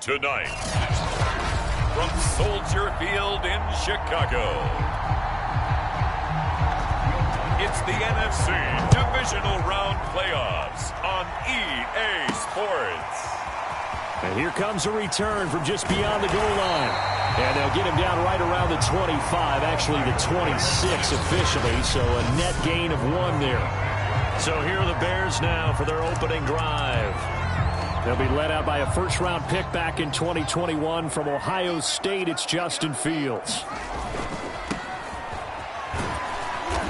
Tonight, from Soldier Field in Chicago, it's the NFC Divisional Round Playoffs on EA Sports. And here comes a return from just beyond the goal line. And they'll get him down right around the 25, actually the 26 officially, so a net gain of 1 there. So here are the Bears now for their opening drive. They'll be led out by a first-round pick back in 2021 from Ohio State. It's Justin Fields.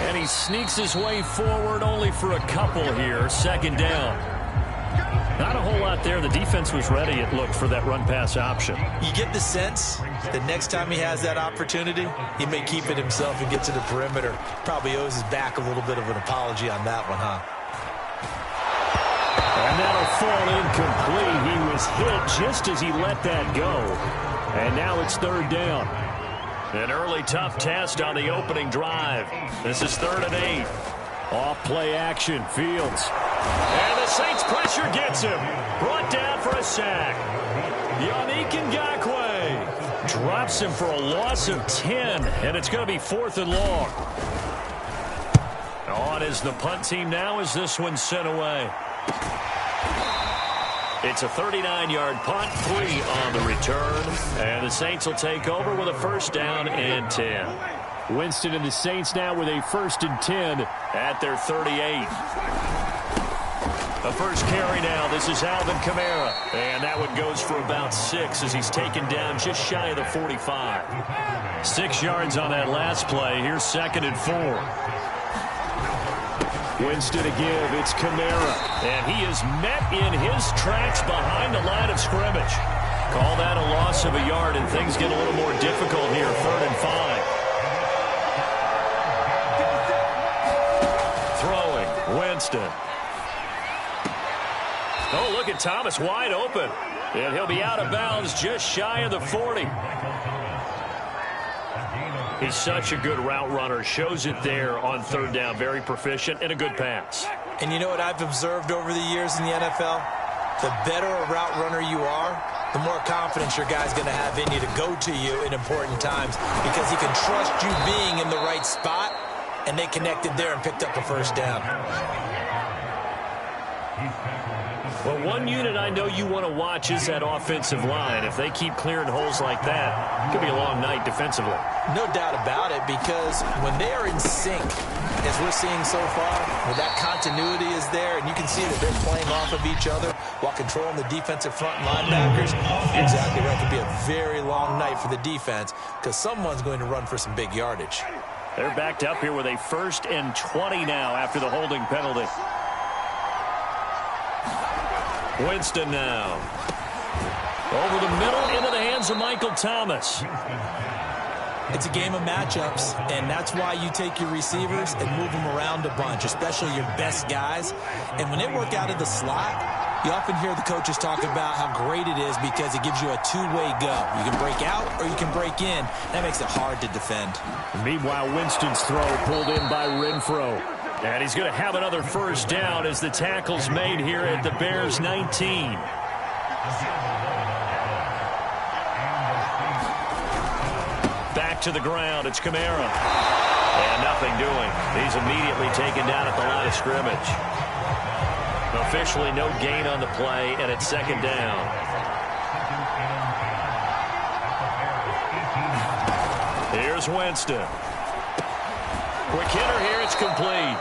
And he sneaks his way forward only for a couple here. Second down. Not a whole lot there. The defense was ready, it looked, for that run-pass option. You get the sense that next time he has that opportunity, he may keep it himself and get to the perimeter. Probably owes his back a little bit of an apology on that one, huh? And that'll fall incomplete. He was hit just as he let that go. And now it's third down. An early tough test on the opening drive. This is 3rd and 8. Off play action. Fields. And the Saints pressure gets him. Brought down for a sack. Yannick Ngakoue drops him for a loss of 10. And it's going to be 4th and long. On is the punt team now as this one's sent away. It's a 39-yard punt, 3 on the return. And the Saints will take over with a first down and 10. Winston and the Saints now with a 1st and 10 at their 38. The first carry now. This is Alvin Kamara. And that one goes for about 6 as he's taken down just shy of the 45. 6 yards on that last play. Here's 2nd and 4. Winston to give. It's Kamara. And he is met in his tracks behind the line of scrimmage. Call that a loss of a yard, and things get a little more difficult here. 3rd and 5. Throwing. Winston. Oh, look at Thomas wide open. And he'll be out of bounds just shy of the 40. He's such a good route runner. Shows it there on 3rd down. Very proficient and a good pass. And you know what I've observed over the years in the NFL? The better a route runner you are, the more confidence your guy's going to have in you to go to you in important times because he can trust you being in the right spot, and they connected there and picked up a first down. Well, one unit I know you want to watch is that offensive line. If they keep clearing holes like that, it could be a long night defensively. No doubt about it, because when they are in sync, as we're seeing so far, where that continuity is there, and you can see that they're playing off of each other while controlling the defensive front linebackers, you're exactly right. It could be a very long night for the defense because someone's going to run for some big yardage. They're backed up here with a 1st and 20 now after the holding penalty. Winston now. Over the middle into the hands of Michael Thomas. It's a game of matchups, and that's why you take your receivers and move them around a bunch, especially your best guys. And when they work out of the slot, you often hear the coaches talk about how great it is because it gives you a two-way go. You can break out or you can break in. That makes it hard to defend. Meanwhile, Winston's throw pulled in by Renfro. And he's going to have another first down as the tackle's made here at the Bears 19. Back to the ground. It's Kamara. And nothing doing. He's immediately taken down at the line of scrimmage. Officially no gain on the play, and it's 2nd down. Here's Winston. Quick hitter here, it's complete.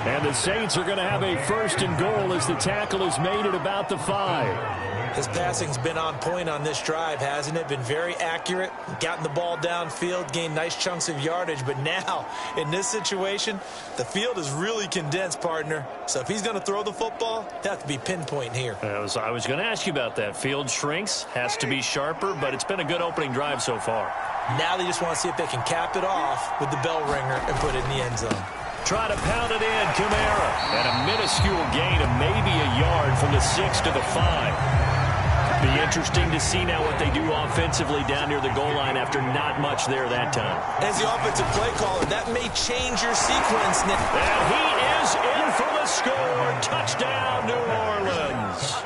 And the Saints are going to have a 1st and goal as the tackle is made at about the 5. His passing's been on point on this drive, hasn't it? Been very accurate, gotten the ball downfield, gained nice chunks of yardage. But now, in this situation, the field is really condensed, partner. So if he's going to throw the football, he'll have to be pinpoint here. I was going to ask you about that. Field shrinks, has to be sharper, but it's been a good opening drive so far. Now they just want to see if they can cap it off with the bell ringer and put it in the end zone. Try to pound it in, Kamara. And a minuscule gain of maybe a yard from the 6 to the 5. Be interesting to see now what they do offensively down near the goal line after not much there that time. As the offensive play caller, that may change your sequence. And he is in for the score. Touchdown, New Orleans.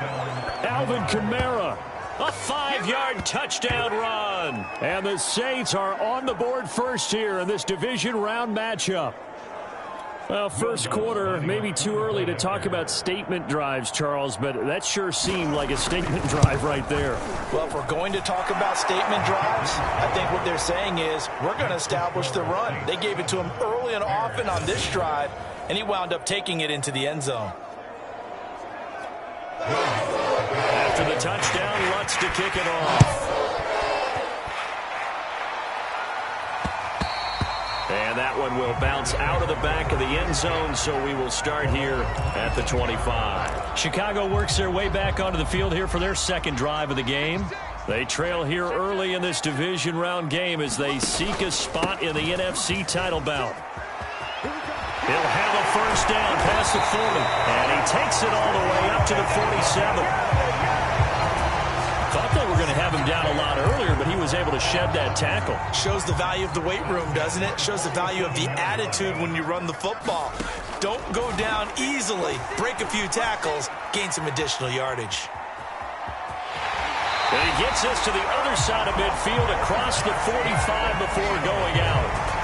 Alvin Kamara A 5-yard touchdown run. And the Saints are on the board first here in this division round matchup. Well, first quarter, maybe too early to talk about statement drives, Charles, but that sure seemed like a statement drive right there. Well, if we're going to talk about statement drives, I think what they're saying is we're going to establish the run. They gave it to him early and often on this drive, and he wound up taking it into the end zone. After the touchdown, Lutz to kick it off. And that one will bounce out of the back of the end zone, so we will start here at the 25. Chicago works their way back onto the field here for their second drive of the game. They trail here early in this division round game as they seek a spot in the NFC title bout. He'll have a first down past the 40, and he takes it all the way up to the 47. Thought they were going to have him down a lot earlier, but he was able to shed that tackle. Shows the value of the weight room, doesn't it? Shows the value of the attitude when you run the football. Don't go down easily. Break a few tackles. Gain some additional yardage. And he gets us to the other side of midfield across the 45 before going out.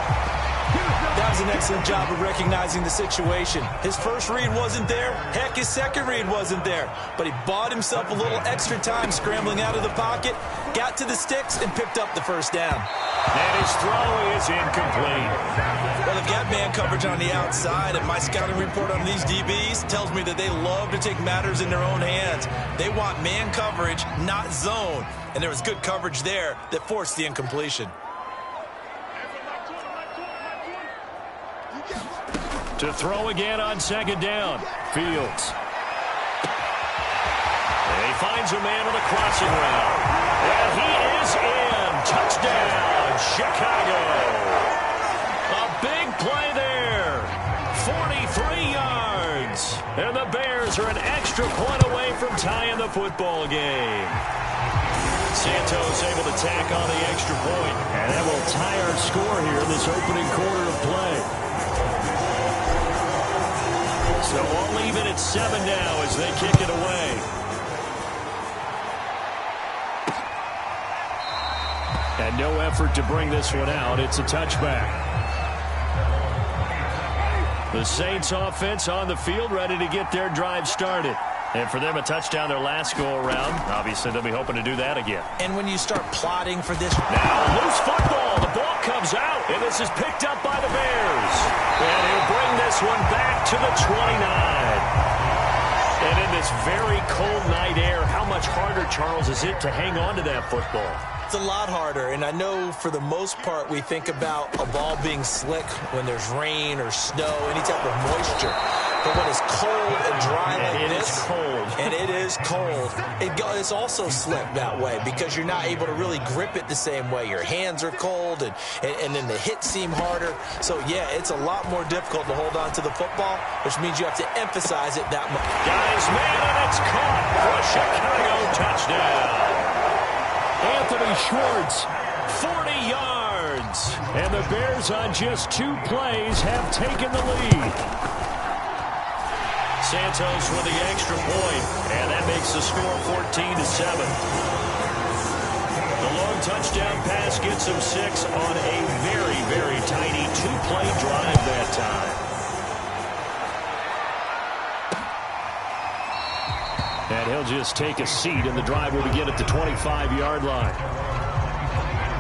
That was an excellent job of recognizing the situation. His first read wasn't there. Heck, his second read wasn't there. But he bought himself a little extra time scrambling out of the pocket, got to the sticks, and picked up the first down. And his throw is incomplete. Well, they've got man coverage on the outside, and my scouting report on these DBs tells me that they love to take matters in their own hands. They want man coverage, not zone. And there was good coverage there that forced the incompletion. To throw again on second down. Fields. And he finds a man on the crossing route. And he is in. Touchdown, Chicago. A big play there. 43 yards. And the Bears are an extra point away from tying the football game. Santos able to tack on the extra point. And that will tie our score here in this opening quarter of play. So all even at 7 now as they kick it away. And no effort to bring this one out. It's a touchback. The Saints offense on the field ready to get their drive started. And for them, a touchdown their last go-around. Obviously, they'll be hoping to do that again. And when you start plotting for this... Now, loose football. The ball comes out, and this is picked up by the Bears. And he'll bring this one back to the 29. And in this very cold night air, how much harder, Charles, is it to hang on to that football? It's a lot harder, and I know for the most part we think about a ball being slick when there's rain or snow, any type of moisture. But when it's cold and dry like this, and it is cold, it's also slick that way because you're not able to really grip it the same way. Your hands are cold, and then the hits seem harder. So, yeah, it's a lot more difficult to hold on to the football, which means you have to emphasize it that much. Guys, man, and it's caught for a Chicago touchdown. Anthony Schwartz, 40 yards. And the Bears on just 2 plays have taken the lead. Santos with the extra point, and that makes the score 14-7. The long touchdown pass gets him 6 on a very, very tiny 2-play drive that time. And he'll just take a seat, and the drive will begin at the 25-yard line.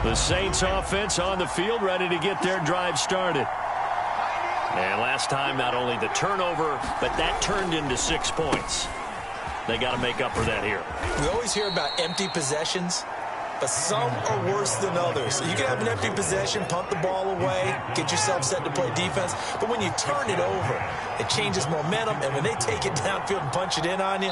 The Saints offense on the field ready to get their drive started. And last time, not only the turnover, but that turned into 6 points. They got to make up for that here. We always hear about empty possessions, but some are worse than others. You can have an empty possession, punt the ball away, get yourself set to play defense, but when you turn it over, it changes momentum, and when they take it downfield and punch it in on you,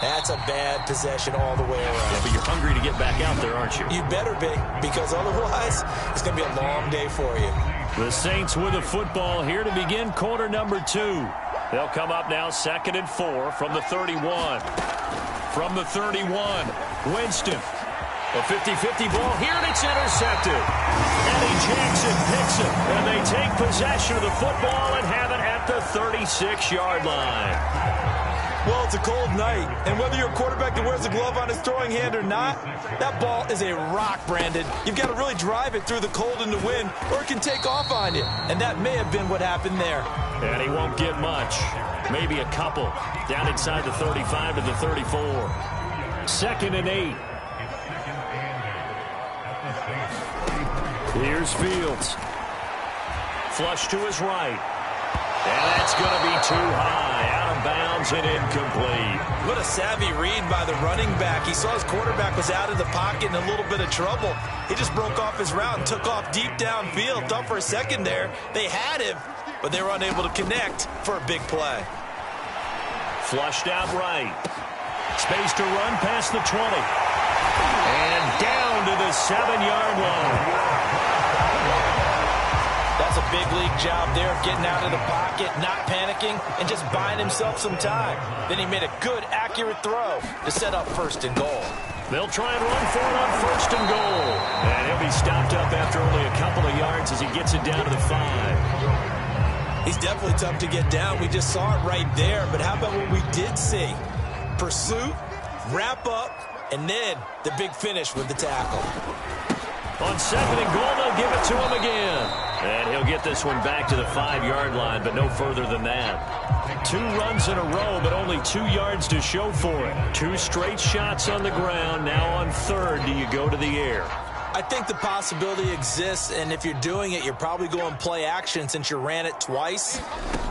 that's a bad possession all the way around. Yeah, but you're hungry to get back out there, aren't you? You better be, because otherwise, it's going to be a long day for you. The Saints with the football here to begin quarter number 2. They'll come up now 2nd and 4 from the 31. From the 31, Winston. A 50-50 ball here, and it's intercepted. Eddie Jackson picks it, and they take possession of the football and have it at the 36-yard line. Well, it's a cold night, and whether you're a quarterback that wears a glove on his throwing hand or not, that ball is a rock, Brandon. You've got to really drive it through the cold and the wind, or it can take off on you, and that may have been what happened there. And he won't get much. Maybe a couple. Down inside the 35 to the 34. 2nd and 8. Here's Fields. Flush to his right. And that's going to be too high. Out of bounds and incomplete. What a savvy read by the running back. He saw his quarterback was out of the pocket in a little bit of trouble. He just broke off his route and took off deep downfield. Thought for a second there they had him, but they were unable to connect for a big play. Flushed out right. Space to run past the 20. And down to the 7-yard line. That's a big league job there of getting out of the pocket, not panicking, and just buying himself some time. Then he made a good, accurate throw to set up 1st and goal. They'll try and run for it on 1st and goal. And he'll be stopped up after only a couple of yards as he gets it down to the 5. He's definitely tough to get down. We just saw it right there. But how about what we did see? Pursuit, wrap up, and then the big finish with the tackle. On 2nd and goal, they'll give it to him again. And he'll get this one back to the 5-yard line, but no further than that. 2 runs in a row, but only 2 yards to show for it. 2 straight shots on the ground. Now on 3rd, do you go to the air? I think the possibility exists, and if you're doing it, you're probably going play action since you ran it twice.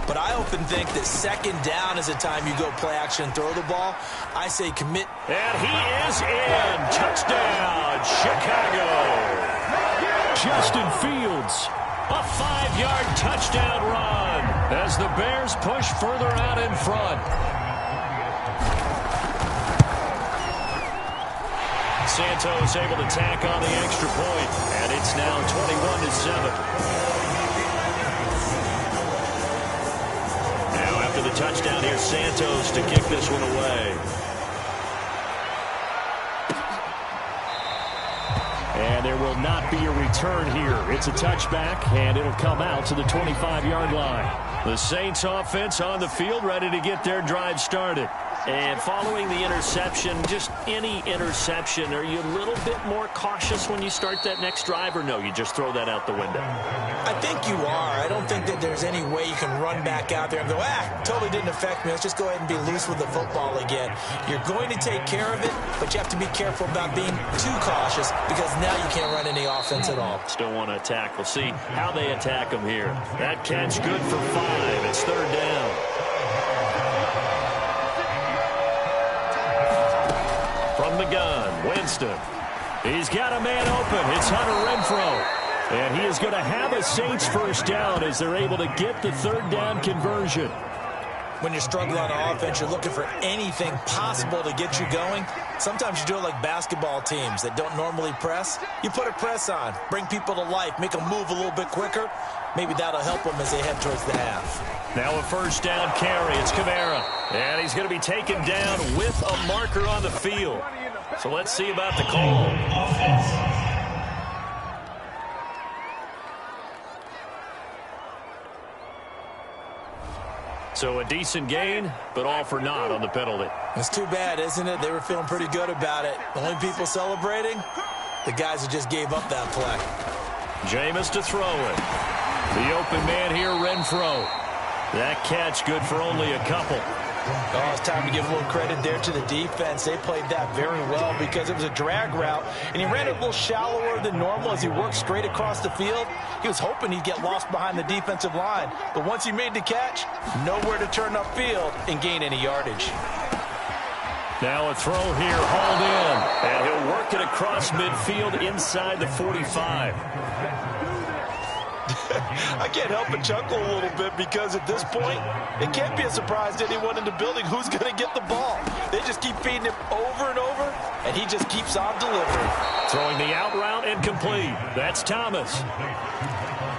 But I often think that 2nd down is the time you go play action and throw the ball. I say commit. And he is in. Touchdown, Chicago. Justin Fields, a 5-yard touchdown run as the Bears push further out in front. Santos able to tack on the extra point, and it's now 21-7. Now after the touchdown, here's Santos to kick this one away. And there will not be a return here. It's a touchback, and it'll come out to the 25-yard line. The Saints offense on the field, ready to get their drive started. And following the interception, just any interception, are you a little bit more cautious when you start that next drive, or no, you just throw that out the window? I think you are. I don't think that there's any way you can run back out there and go, totally didn't affect me. Let's just go ahead and be loose with the football again. You're going to take care of it, but you have to be careful about being too cautious because now you can't run any offense at all. Still want to attack. We'll see how they attack them here. That catch good for 5. It's 3rd down. From the gun, Winston. He's got a man open. It's Hunter Renfrow. And he is going to have a Saints 1st down as they're able to get the 3rd down conversion. When you're struggling on offense, you're looking for anything possible to get you going. Sometimes you do it like basketball teams that don't normally press. You put a press on, bring people to life, make them move a little bit quicker. Maybe that'll help them as they head towards the half. Now a 1st down carry. It's Kamara. And he's going to be taken down with a marker on the field. So let's see about the call. So a decent gain, but all for naught on the penalty. It's too bad, isn't it? They were feeling pretty good about it. The only people celebrating, the guys who just gave up that play. Jameis to throw it. The open man here, Renfrow. That catch good for only a couple. Oh, it's time to give a little credit there to the defense. They played that very well because it was a drag route, and he ran it a little shallower than normal as he worked straight across the field. He was hoping he'd get lost behind the defensive line, but once he made the catch, nowhere to turn upfield and gain any yardage. Now a throw here, hauled in, and he'll work it across midfield inside the 45. I can't help but chuckle a little bit because at this point, it can't be a surprise to anyone in the building who's going to get the ball. They just keep feeding him over and over, and he just keeps on delivering. Throwing the out route incomplete. That's Thomas.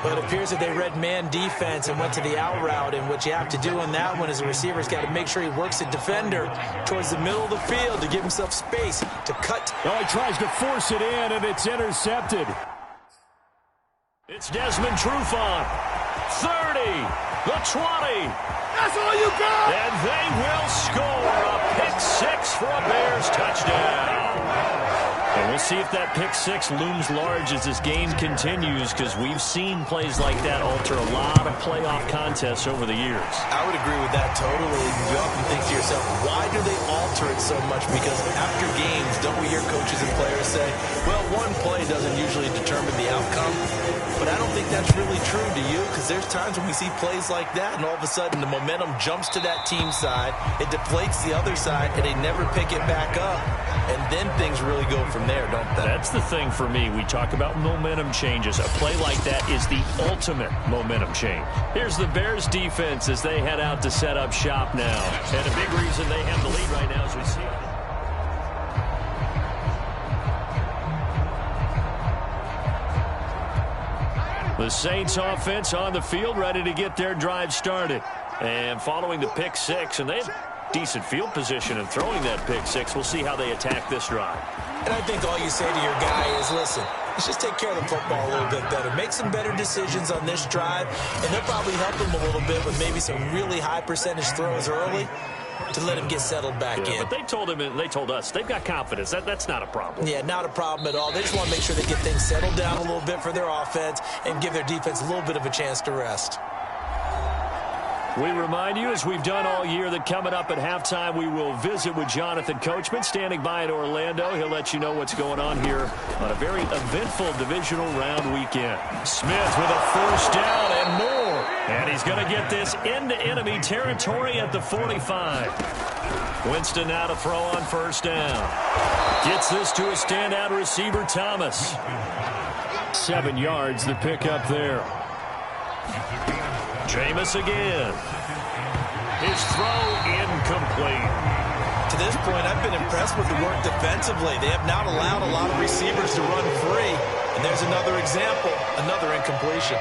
But it appears that they read man defense and went to the out route, and what you have to do in that one is the receiver's got to make sure he works the defender towards the middle of the field to give himself space to cut. Oh, he tries to force it in, and it's intercepted. It's Desmond Trufant. 30. The 20. That's all you got. And they will score a pick six for a Bears touchdown. And we'll see if that pick six looms large as this game continues, because we've seen plays like that alter a lot of playoff contests over the years. I would agree with that totally. You often think to yourself, why do they alter it so much? Because after games, don't we hear coaches and players say, well, one play doesn't usually determine the outcome. But I don't think that's really true, do you? Because there's times when we see plays like that, and all of a sudden the momentum jumps to that team side, it deflates the other side, and they never pick it back up. And then things really go from there, don't they? That's the thing for me. We talk about momentum changes. A play like that is the ultimate momentum change. Here's the Bears defense as they head out to set up shop now. And a big reason they have the lead right now as we see it. The Saints offense on the field, ready to get their drive started. And following the pick six, and they have decent field position in throwing that pick six. We'll see how they attack this drive. And I think all you say to your guy is, listen, let's just take care of the football a little bit better. Make some better decisions on this drive, and they'll probably help him a little bit with maybe some really high percentage throws early to let him get settled back in. But they told him, and they told us, they've got confidence. That's not a problem. Yeah, not a problem at all. They just want to make sure they get things settled down a little bit for their offense and give their defense a little bit of a chance to rest. We remind you, as we've done all year, that coming up at halftime, we will visit with Jonathan Coachman, standing by in Orlando. He'll let you know what's going on here on a very eventful divisional round weekend. Smith with a first down and more. And he's going to get this into enemy territory at the 45. Winston now to throw on first down. Gets this to a standout receiver, Thomas. 7 yards, the pickup there. Jameis again. His throw incomplete. To this point, I've been impressed with the work defensively. They have not allowed a lot of receivers to run free. And there's another example, another incompletion.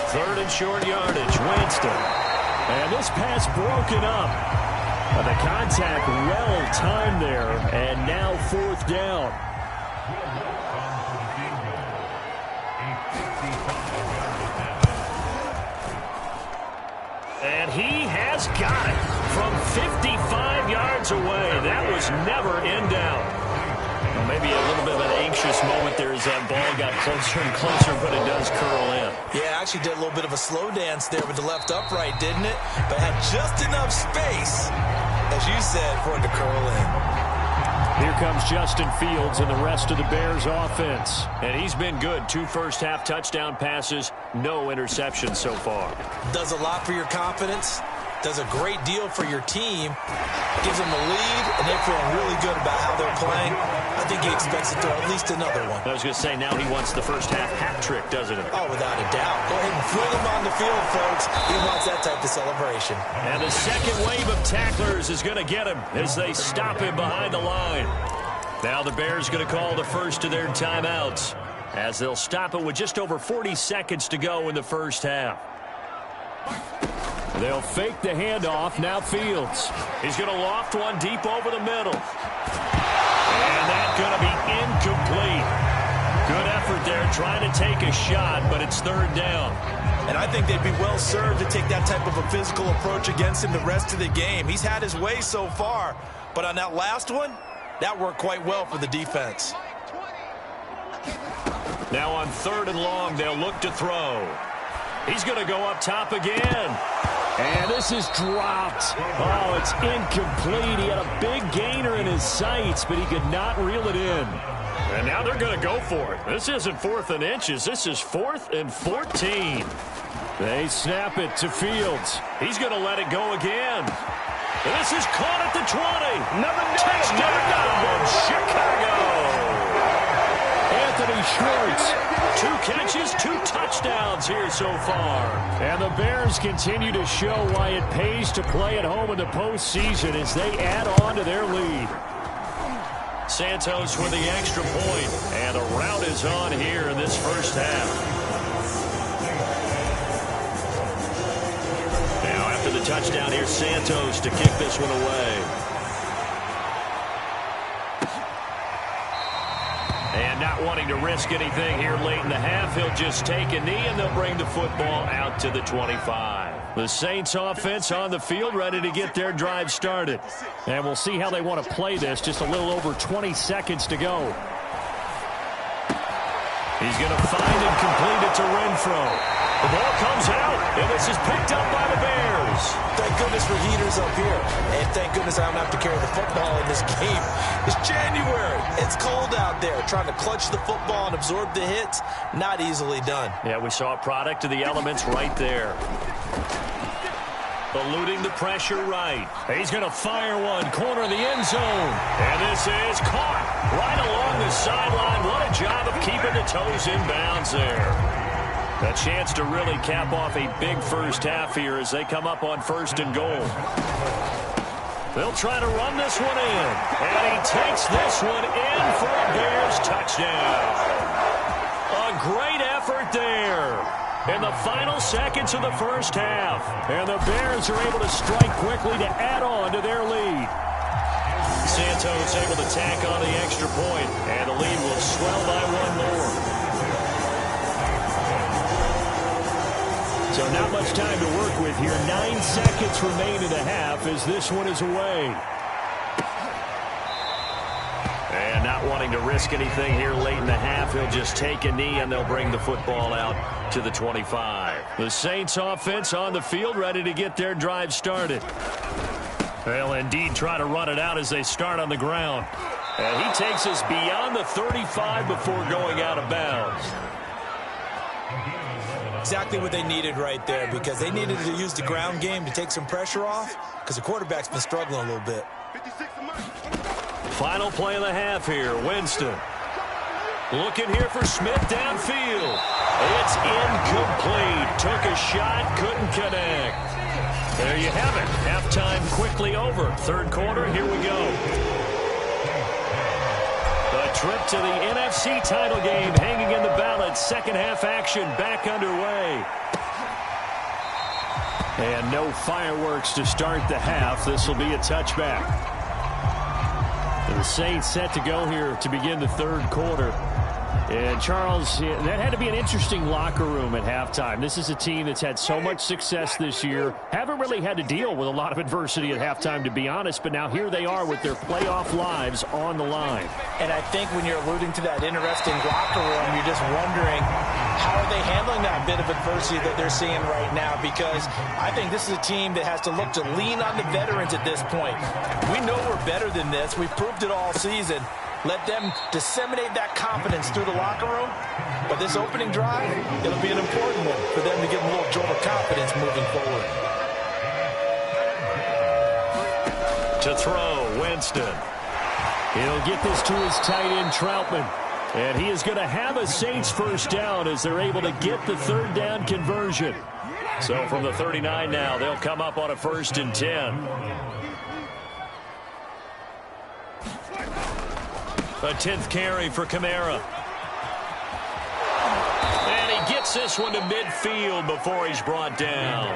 3rd and short yardage, Winston. And this pass broken up. The contact well timed there, and now 4th down. And he has got it from 55 yards away. That was never in doubt. Well, maybe a little bit of an anxious moment there as that ball got closer and closer, but it does curl in. Yeah, actually did a little bit of a slow dance there with the left upright, didn't it? But had just enough space, as you said, for it to curl in. Here comes Justin Fields and the rest of the Bears offense. And he's been good. 2 first-half touchdown passes, no interceptions so far. Does a lot for your confidence. Does a great deal for your team. Gives them a lead, and they're feeling really good about how they're playing. I think he expects to throw at least another one. I was going to say, now he wants the first-half hat trick, doesn't he? Oh, without a doubt. Go ahead and fling him on the field, folks. He wants that type of celebration. And the second wave of tacklers is going to get him as they stop him behind the line. Now the Bears going to call the first of their timeouts as they'll stop it with just over 40 seconds to go in the first half. They'll fake the handoff. Now Fields. He's going to loft one deep over the middle. And that's going to be incomplete. Good effort there trying to take a shot, but it's 3rd down. And I think they'd be well served to take that type of a physical approach against him the rest of the game. He's had his way so far, but on that last one, that worked quite well for the defense. Now on 3rd and long, they'll look to throw. He's going to go up top again. And this is dropped. Oh, it's incomplete. He had a big gainer in his sights, but he could not reel it in. And now they're going to go for it. This isn't 4th and inches. This is 4th and 14. They snap it to Fields. He's going to let it go again. And this is caught at the 20. Touchdown, Chicago. Anthony Schwartz. 2 catches, 2 touchdowns here so far. And the Bears continue to show why it pays to play at home in the postseason as they add on to their lead. Santos with the extra point, and the rout is on here in this first half. Now after the touchdown, here's Santos to kick this one away. And not wanting to risk anything here late in the half, he'll just take a knee, and they'll bring the football out to the 25. The Saints offense on the field, ready to get their drive started. And we'll see how they want to play this. Just a little over 20 seconds to go. He's going to find and complete it to Renfro. The ball comes out, and this is picked up by the Bears. Thank goodness for heaters up here. And thank goodness I don't have to carry the football in this game. It's January. It's cold out there. Trying to clutch the football and absorb the hits, not easily done. Yeah, we saw a product of the elements right there. Eluding the pressure right. He's going to fire one, corner of the end zone. And this is caught right along the sideline. What a job of keeping the toes in bounds there. A chance to really cap off a big first half here as they come up on 1st and goal. They'll try to run this one in. And he takes this one in for a Bears touchdown. A great effort there in the final seconds of the first half. And the Bears are able to strike quickly to add on to their lead. Santos able to tack on the extra point, and the lead will swell by one more. So not much time to work with here. 9 seconds remain in the half as this one is away. And not wanting to risk anything here late in the half, he'll just take a knee, and they'll bring the football out to the 25. The Saints offense on the field, ready to get their drive started. They'll indeed try to run it out as they start on the ground. And he takes us beyond the 35 before going out of bounds. Exactly what they needed right there, because they needed to use the ground game to take some pressure off, because the quarterback's been struggling a little bit. Final play of the half here. Winston looking here for Smith downfield. It's incomplete. Took a shot, couldn't connect. There you have it. Halftime quickly over. Third quarter, here we go. The trip to the NFC title game hanging in the balance. Second half action back underway. And no fireworks to start the half. This will be a touchback. The Saints set to go here to begin the third quarter. And, Charles, that had to be an interesting locker room at halftime. This is a team that's had so much success this year. Haven't really had to deal with a lot of adversity at halftime, to be honest. But now here they are with their playoff lives on the line. And I think when you're alluding to that interesting locker room, you're just wondering how are they handling that bit of adversity that they're seeing right now, because I think this is a team that has to look to lean on the veterans at this point. We know we're better than this. We've proved it all season. Let them disseminate that confidence through the locker room. But this opening drive, it'll be an important one for them to give them a little jolt of confidence moving forward. To throw, Winston. He'll get this to his tight end, Troutman. And he is going to have a Saints first down as they're able to get the third down conversion. So from the 39 now, they'll come up on a 1st and 10. A 10th carry for Kamara. And he gets this one to midfield before he's brought down.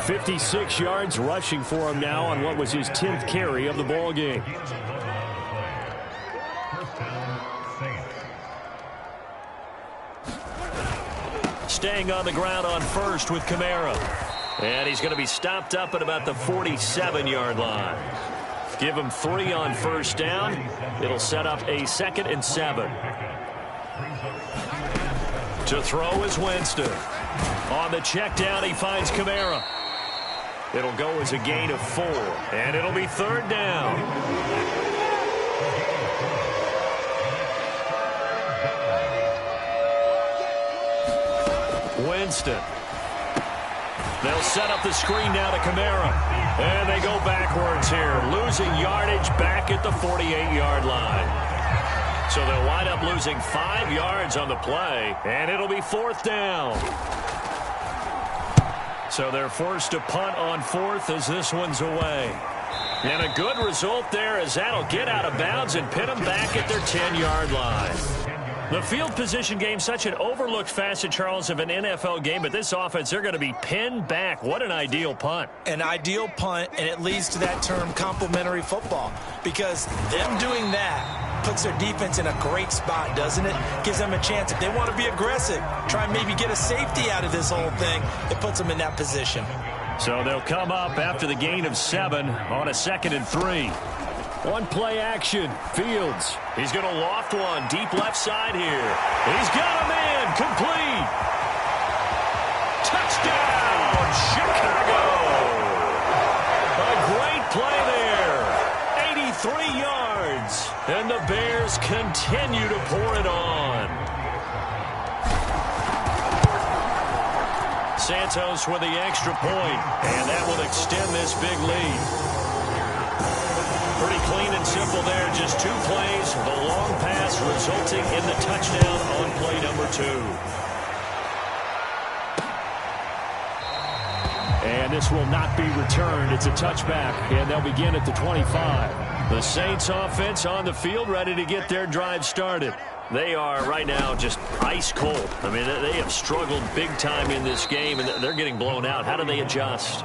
56 yards rushing for him now on what was his 10th carry of the ball game. Staying on the ground on first with Kamara. And he's going to be stopped up at about the 47-yard line. Give him 3 on first down. It'll set up a 2nd and 7. To throw is Winston. On the check down, he finds Kamara. It'll go as a gain of 4. And it'll be 3rd down. Winston. They'll set up the screen now to Kamara. And they go backwards here, losing yardage back at the 48-yard line. So they'll wind up losing 5 yards on the play, and it'll be 4th down. So they're forced to punt on 4th as this one's away. And a good result there as that'll get out of bounds and pin them back at their 10-yard line. The field position game, such an overlooked facet, Charles, of an NFL game, but this offense, they're going to be pinned back. What an ideal punt. An ideal punt, and it leads to that term complementary football, because them doing that puts their defense in a great spot, doesn't it? Gives them a chance. If they want to be aggressive, try and maybe get a safety out of this whole thing, it puts them in that position. So they'll come up after the gain of 7 on a 2nd and 3. One play action. Fields. He's going to loft one deep left side here. He's got a man. Complete. Touchdown, Chicago. A great play there. 83 yards. And the Bears continue to pour it on. Santos with the extra point, and that will extend this big lead. Pretty clean and simple there. Just 2 plays. The long pass resulting in the touchdown on play number 2. And this will not be returned. It's a touchback, and they'll begin at the 25. The Saints offense on the field, ready to get their drive started. They are right now just ice cold. I mean, they have struggled big time in this game, and they're getting blown out. How do they adjust?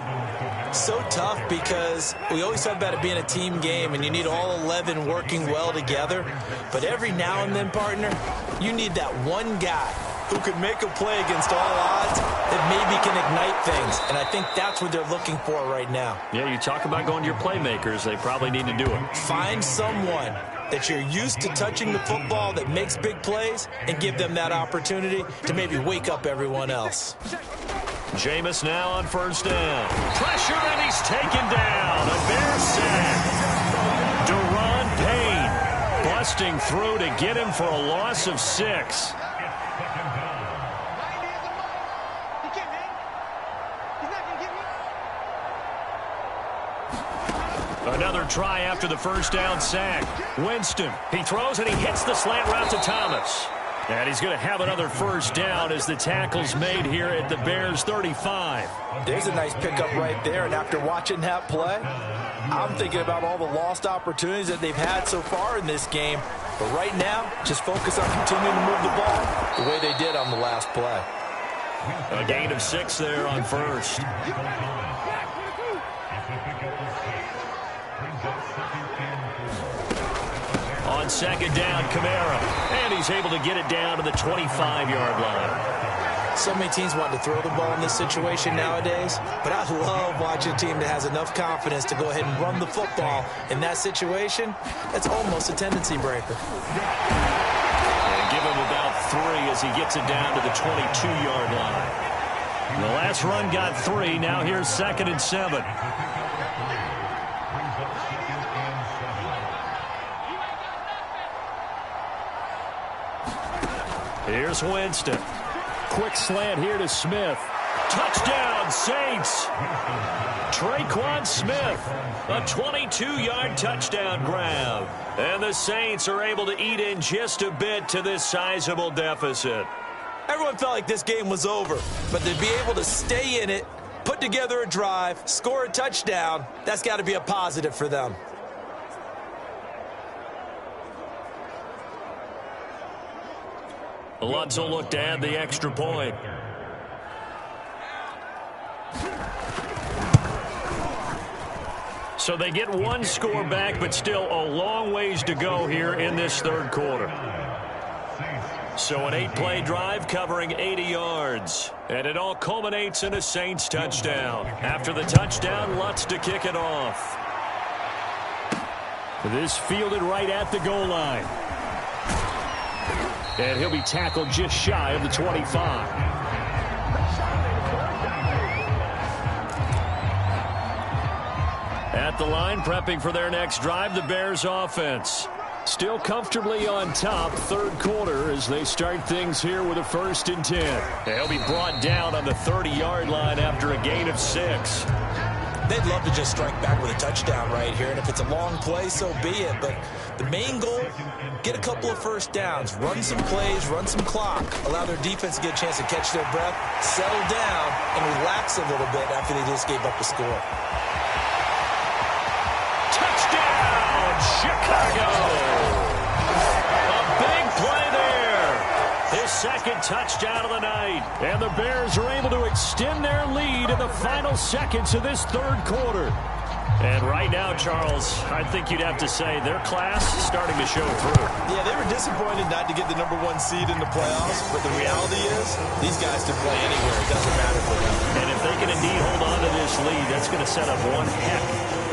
So tough, because we always talk about it being a team game and you need all 11 working well together. But every now and then, partner, you need that one guy who can make a play against all odds that maybe can ignite things. And I think that's what they're looking for right now. Yeah, you talk about going to your playmakers. They probably need to do it. Find someone that you're used to touching the football that makes big plays and give them that opportunity to maybe wake up everyone else. Jameis now on 1st down. Pressure, and he's taken down. A Bears sack. Deron Payne busting through to get him for a loss of 6. Another try after the 1st down sack. Winston, he throws and he hits the slant route to Thomas. And he's going to have another 1st down as the tackle's made here at the Bears 35. There's a nice pickup right there, and after watching that play, I'm thinking about all the lost opportunities that they've had so far in this game. But right now, just focus on continuing to move the ball the way they did on the last play. A gain of 6 there on 1st. On 2nd down, Kamara. And he's able to get it down to the 25-yard line. So many teams want to throw the ball in this situation nowadays, but I love watching a team that has enough confidence to go ahead and run the football in that situation. That's almost a tendency breaker. And give him about 3 as he gets it down to the 22-yard line. The last run got 3. Now here's 2nd and 7. Here's Winston. Quick slant here to Smith. Touchdown, Saints. Traquan Smith, a 22-yard touchdown grab. And the Saints are able to eat in just a bit to this sizable deficit. Everyone felt like this game was over, but to be able to stay in it, put together a drive, score a touchdown, that's got to be a positive for them. Lutz will look to add the extra point. So they get 1 score back, but still a long ways to go here in this 3rd quarter. So an 8-play drive covering 80 yards. And it all culminates in a Saints touchdown. After the touchdown, Lutz to kick it off. This fielded right at the goal line. And he'll be tackled just shy of the 25. At the line, prepping for their next drive, the Bears offense. Still comfortably on top, 3rd quarter, as they start things here with a 1st and 10. They'll be brought down on the 30-yard line after a gain of 6. They'd love to just strike back with a touchdown right here, and if it's a long play, so be it. But the main goal, get a couple of 1st downs, run some plays, run some clock, allow their defense to get a chance to catch their breath, settle down, and relax a little bit after they just gave up a score. Touchdown, Chicago! A big play there. third touchdown of the night. And the Bears are able to extend their lead in the final seconds of this third quarter. And right now, Charles, I think you'd have to say their class is starting to show through. Yeah, they were disappointed not to get the #1 seed in the playoffs, but the reality is these guys can play anywhere. It doesn't matter for them. And if they can indeed hold on to this lead, that's going to set up one heck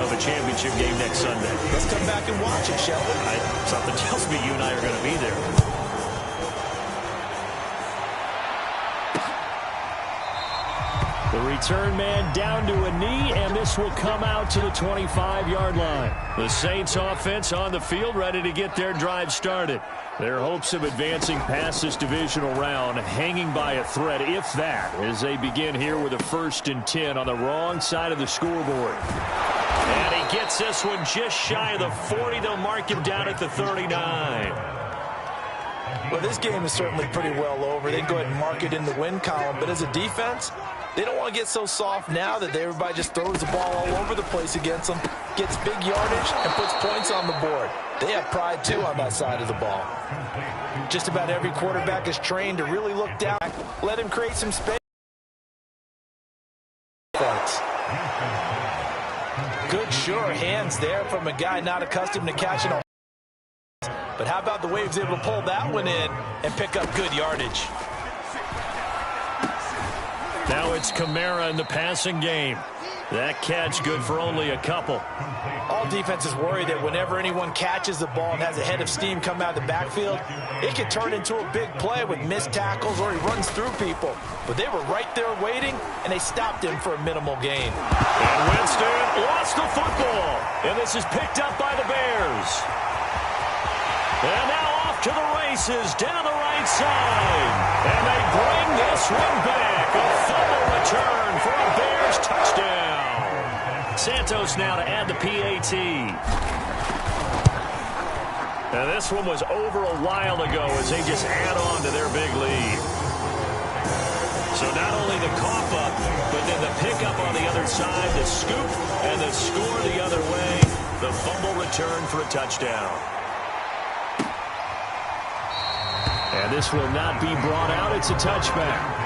of a championship game next Sunday. Let's come back and watch it, shall we? Something tells me you and I are going to be there. The return man down to a knee, and this will come out to the 25-yard line. The Saints offense on the field, ready to get their drive started. Their hopes of advancing past this divisional round hanging by a thread, if that, as they begin here with a 1st and 10 on the wrong side of the scoreboard. And he gets this one just shy of the 40. They'll mark him down at the 39. Well, this game is certainly pretty well over. They go ahead and mark it in the win column. But as a defense, they don't want to get so soft now that everybody just throws the ball all over the place against them, gets big yardage, and puts points on the board. They have pride, too, on that side of the ball. Just about every quarterback is trained to really look down, let him create some space. Good, sure hands there from a guy not accustomed to catching a. But how about the way he was able to pull that one in and pick up good yardage? Now it's Kamara in the passing game. That catch good for only a couple. All defenses worry that whenever anyone catches the ball and has a head of steam come out of the backfield, it could turn into a big play with missed tackles or he runs through people. But they were right there waiting, and they stopped him for a minimal gain. And Winston lost the football. And this is picked up by the Bears. And now off to the races down the right side. And they bring this one back. A fumble return for a Bears touchdown. Santos now to add the PAT. Now this one was over a while ago as they just add on to their big lead. So not only the cough up, but then the pickup on the other side, the scoop, and the score the other way. The fumble return for a touchdown. And this will not be brought out. It's a touchback.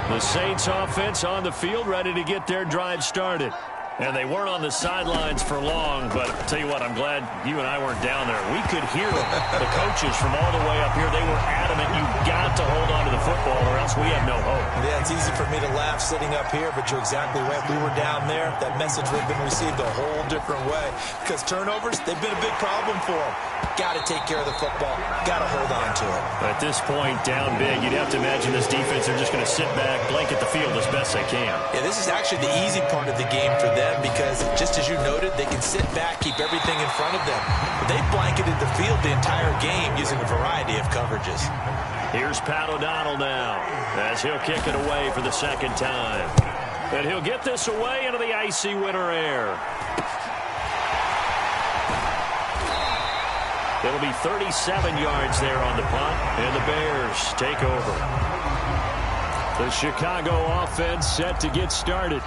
The Saints offense on the field, ready to get their drive started. And they weren't on the sidelines for long, but I'll tell you what, I'm glad you and I weren't down there. We could hear the coaches from all the way up here. They were adamant, you've got to hold on to the football or else we have no hope. Yeah, it's easy for me to laugh sitting up here, but you're exactly right. If we were down there, that message would have been received a whole different way. Because turnovers, they've been a big problem for them. Got to take care of the football. Got to hold on to it. At this point, down big, you'd have to imagine this defense are just going to sit back, blanket the field as best they can. Yeah, this is actually the easy part of the game for them because, just as you noted, they can sit back, keep everything in front of them. But they blanketed the field the entire game using a variety of coverages. Here's Pat O'Donnell now as he'll kick it away for the second time. And he'll get this away into the icy winter air. It'll be 37 yards there on the punt, and the Bears take over. The Chicago offense set to get started.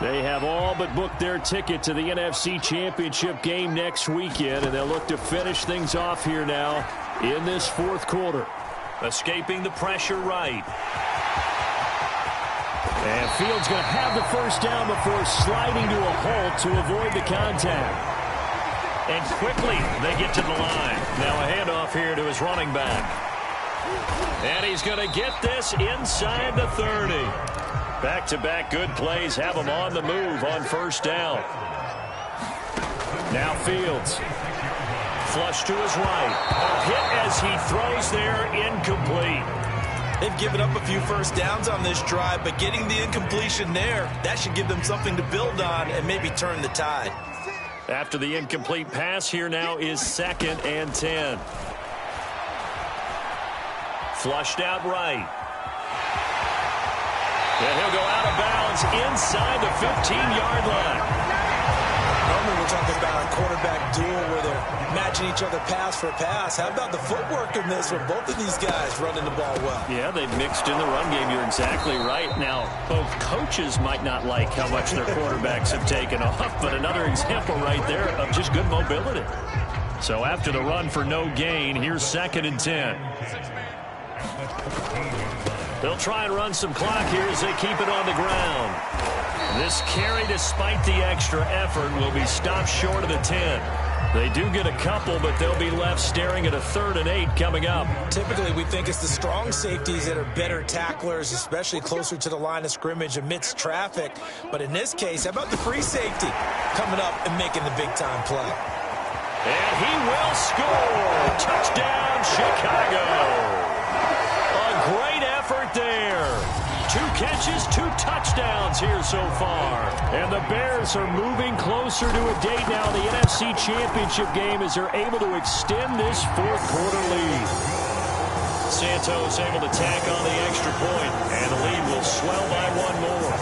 They have all but booked their ticket to the NFC Championship game next weekend, and they'll look to finish things off here now in this fourth quarter. Escaping the pressure right. And Fields going to have the first down before sliding to a halt to avoid the contact. And quickly they get to the line. Now a handoff here to his running back. And he's going to get this inside the 30. Back-to-back good plays have him on the move on first down. Now Fields. Flush to his right. A hit as he throws there, incomplete. They've given up a few first downs on this drive, but getting the incompletion there, that should give them something to build on and maybe turn the tide. After the incomplete pass, here now is 2nd and 10. Flushed out right. And he'll go out of bounds inside the 15-yard line. Normally we're talking about a quarterback duel where they're matching each other pass for pass. How about the footwork in this with both of these guys running the ball well? Yeah, they've mixed in the run game. You're exactly right. Now, both coaches might not like how much their quarterbacks have taken off, but another example right there of just good mobility. So after the run for no gain, here's 2nd and 10. They'll try and run some clock here as they keep it on the ground. This carry, despite the extra effort, will be stopped short of the 10. They do get a couple, but they'll be left staring at a 3rd and 8 coming up. Typically, we think it's the strong safeties that are better tacklers, especially closer to the line of scrimmage amidst traffic. But in this case, how about the free safety coming up and making the big-time play? And he will score. Touchdown, Chicago. A great effort there. 2 catches, 2 touchdowns here so far. And the Bears are moving closer to a date now in the NFC Championship game as they're able to extend this 4th quarter lead. Santos able to tack on the extra point, and the lead will swell by 1 more.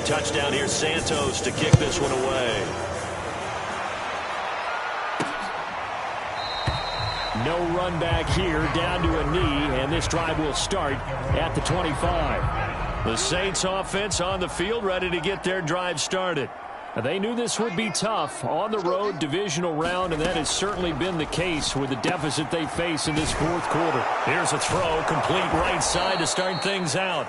Touchdown here, Santos to kick this one away. No run back here, down to a knee, and this drive will start at the 25. The Saints offense on the field, ready to get their drive started. They knew this would be tough on the road, divisional round, and that has certainly been the case with the deficit they face in this 4th quarter. Here's a throw, complete right side to start things out.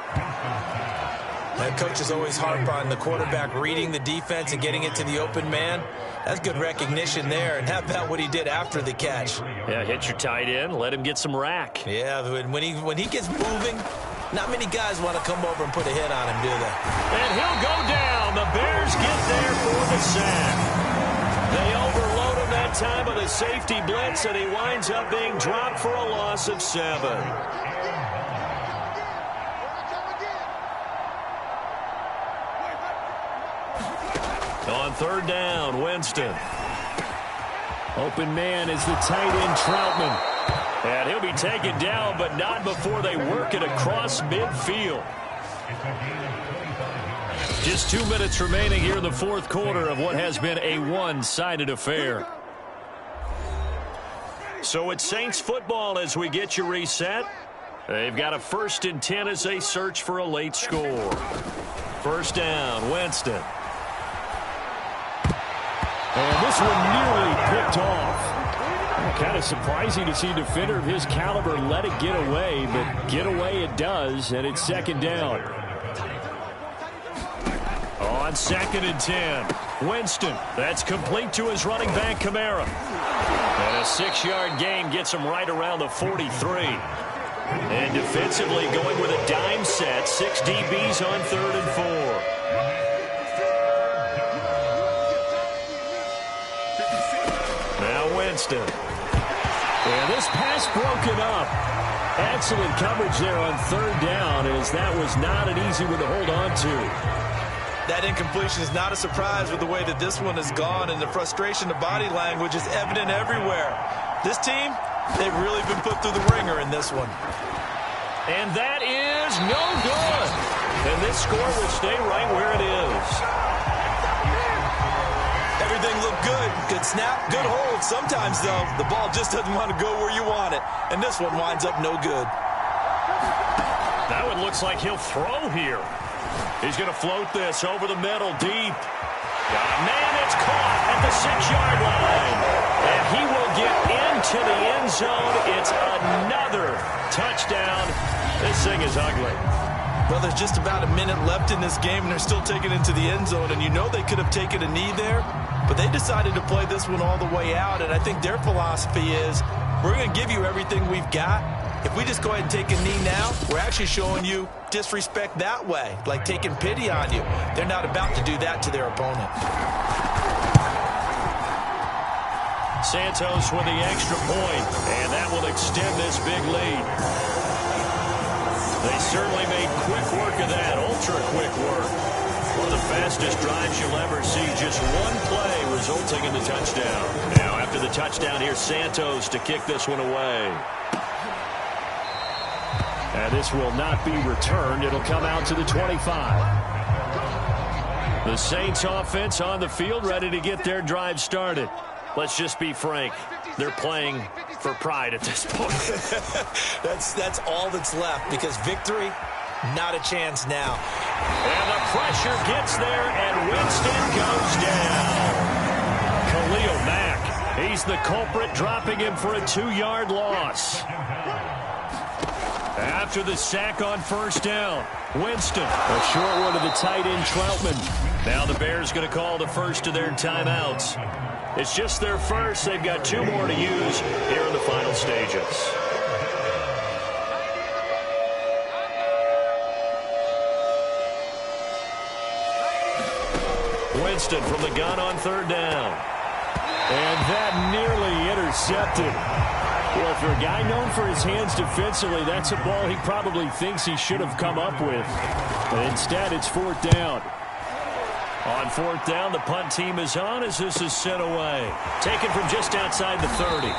That coaches always harp on the quarterback reading the defense and getting it to the open man. That's good recognition there. And how about what he did after the catch? Yeah, hit your tight end, let him get some rack. Yeah, when he gets moving, not many guys want to come over and put a hit on him, do they? And he'll go down. The Bears get there for the sack. They overload him that time with a safety blitz, and he winds up being dropped for a loss of 7. On 3rd down, Winston. Open man is the tight end, Troutman. And he'll be taken down, but not before they work it across midfield. Just 2 minutes remaining here in the 4th quarter of what has been a one-sided affair. So it's Saints football as we get you reset. They've got a 1st and 10 as they search for a late score. 1st down, Winston. And this one nearly picked off. Kind of surprising to see a defender of his caliber let it get away, but get away it does, and it's 2nd down. On 2nd and 10, Winston. That's complete to his running back, Kamara. And a 6-yard gain gets him right around the 43. And defensively going with a dime set, 6 DBs on 3rd and 4. Winston. And this pass broken up. Excellent coverage there on 3rd down, as that was not an easy one to hold on to. That incompletion is not a surprise with the way that this one has gone, and the frustration of body language is evident everywhere. This team, they've really been put through the ringer in this one. And that is no good. And this score will stay right where it is. Everything looked good. Good snap, good hold. Sometimes, though, the ball just doesn't want to go where you want it. And this one winds up no good. That one looks like he'll throw here. He's going to float this over the middle deep. Man, it's caught at the 6-yard line. And he will get into the end zone. It's another touchdown. This thing is ugly. Well, there's just about a minute left in this game, and they're still taking it into the end zone. And you know they could have taken a knee there, but they decided to play this one all the way out. And I think their philosophy is, we're going to give you everything we've got. If we just go ahead and take a knee now, we're actually showing you disrespect that way, like taking pity on you. They're not about to do that to their opponent. Santos with the extra point, and that will extend this big lead. They certainly made quick work of that, ultra-quick work. One of the fastest drives you'll ever see, just one play resulting in the touchdown. Now after the touchdown, here's Santos to kick this one away. And this will not be returned. It'll come out to the 25. The Saints offense on the field, ready to get their drive started. Let's just be frank. They're playing for pride at this point. That's all that's left, because victory, not a chance now. And the pressure gets there, and Winston goes down. Khalil Mack, he's the culprit, dropping him for a 2-yard loss. After the sack on first down, Winston, a short one to the tight end, Troutman. Now the Bears going to call the first of their timeouts. It's just their first. They've got 2 more to use here in the final stages. Winston from the gun on third down. And that nearly intercepted. Well, for a guy known for his hands defensively, that's a ball he probably thinks he should have come up with. But instead, it's fourth down. On fourth down, the punt team is on as this is sent away. Taken from just outside the 30.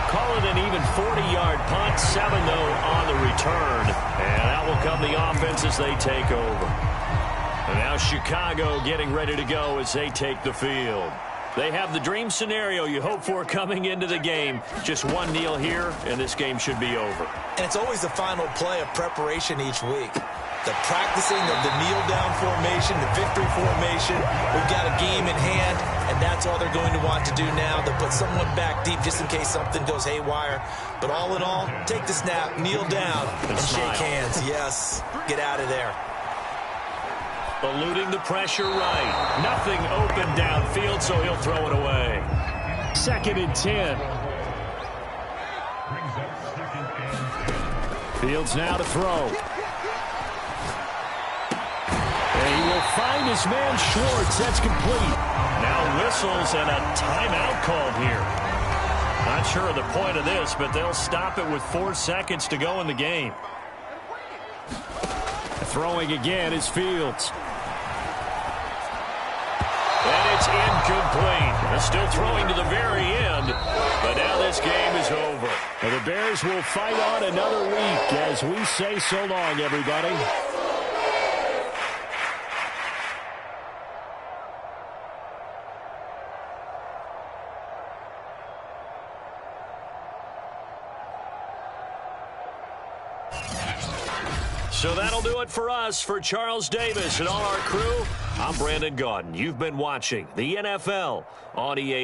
Call it an even 40-yard punt, 7 though on the return. And out will come the offense as they take over. And now Chicago getting ready to go as they take the field. They have the dream scenario you hope for coming into the game. Just one kneel here, and this game should be over. And it's always the final play of preparation each week. The practicing of the kneel-down formation, the victory formation. We've got a game in hand, and that's all they're going to want to do now. They'll put someone back deep just in case something goes haywire. But all in all, take the snap, kneel down, and shake hands. Yes, get out of there. Eluding the pressure right. Nothing open downfield, so he'll throw it away. 2nd and 10. Fields now to throw. And he will find his man Schwartz. That's complete. Now whistles and a timeout called here. Not sure of the point of this, but they'll stop it with 4 seconds to go in the game. Throwing again is Fields. And it's incomplete. Still throwing to the very end, but now this game is over. And the Bears will fight on another week as we say so long, everybody. So that'll do it for us. For Charles Davis and all our crew, I'm Brandon Gaudin. You've been watching the NFL on EA